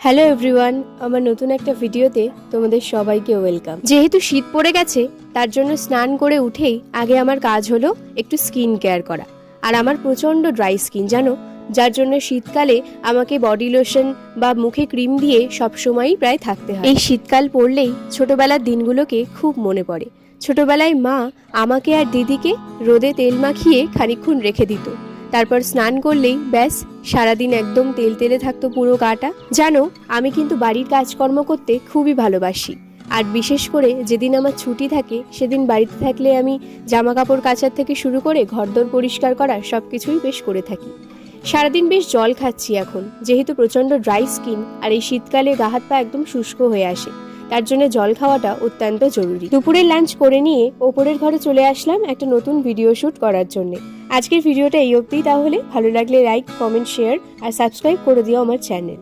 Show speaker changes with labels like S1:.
S1: Hello everyone, আমার নতুন একটা ভিডিওতে তোমাদের সবাইকে ওয়েলকাম। যেহেতু শীত পড়ে গেছে তার জন্য স্নান করে উঠেই আগে আমার কাজ হলো একটু স্কিন কেয়ার করা। আর আমার প্রচণ্ড ড্রাই স্কিন জানো, যার জন্য শীতকালে আমাকে বডি লোশন বা মুখে ক্রিম দিয়ে সবসময়ই প্রায় থাকতে হয়। এই শীতকাল পড়লেই ছোটবেলার দিনগুলোকে খুব মনে পড়ে। ছোটবেলায় মা আমাকে আর দিদিকে রোদে তেল মাখিয়ে খানিকক্ষণ রেখে দিত, তারপর স্নান করলেই ব্যাস সারাদিন একদম তেলতেলে থাকতো পুরো গাটা। জানো, আমি কিন্তু বাড়ির কাজকর্ম করতে খুবই ভালোবাসি। আর বিশেষ করে যেদিন আমার ছুটি থাকে সেদিন বাড়িতে থাকলে আমি জামা কাপড় কাচার থেকে শুরু করে ঘরদোর পরিষ্কার করা সবকিছুই বেশ করে থাকি। সারাদিন বেশ জল খাচ্ছি এখন, যেহেতু প্রচণ্ড ড্রাই স্কিন আর এই শীতকালে গা হাত পা একদম শুষ্ক হয়ে আসে, তার জন্য জল খাওয়াটা অত্যন্ত জরুরি। দুপুরের লাঞ্চ করে নিয়ে ওপরের ঘরে চলে আসলাম একটা নতুন ভিডিও শুট করার জন্য। আজকের ভিডিওটা এই অবধি, তাহলে ভালো লাগলে লাইক, কমেন্ট, শেয়ার আর সাবস্ক্রাইব করে দিও আমার চ্যানেল।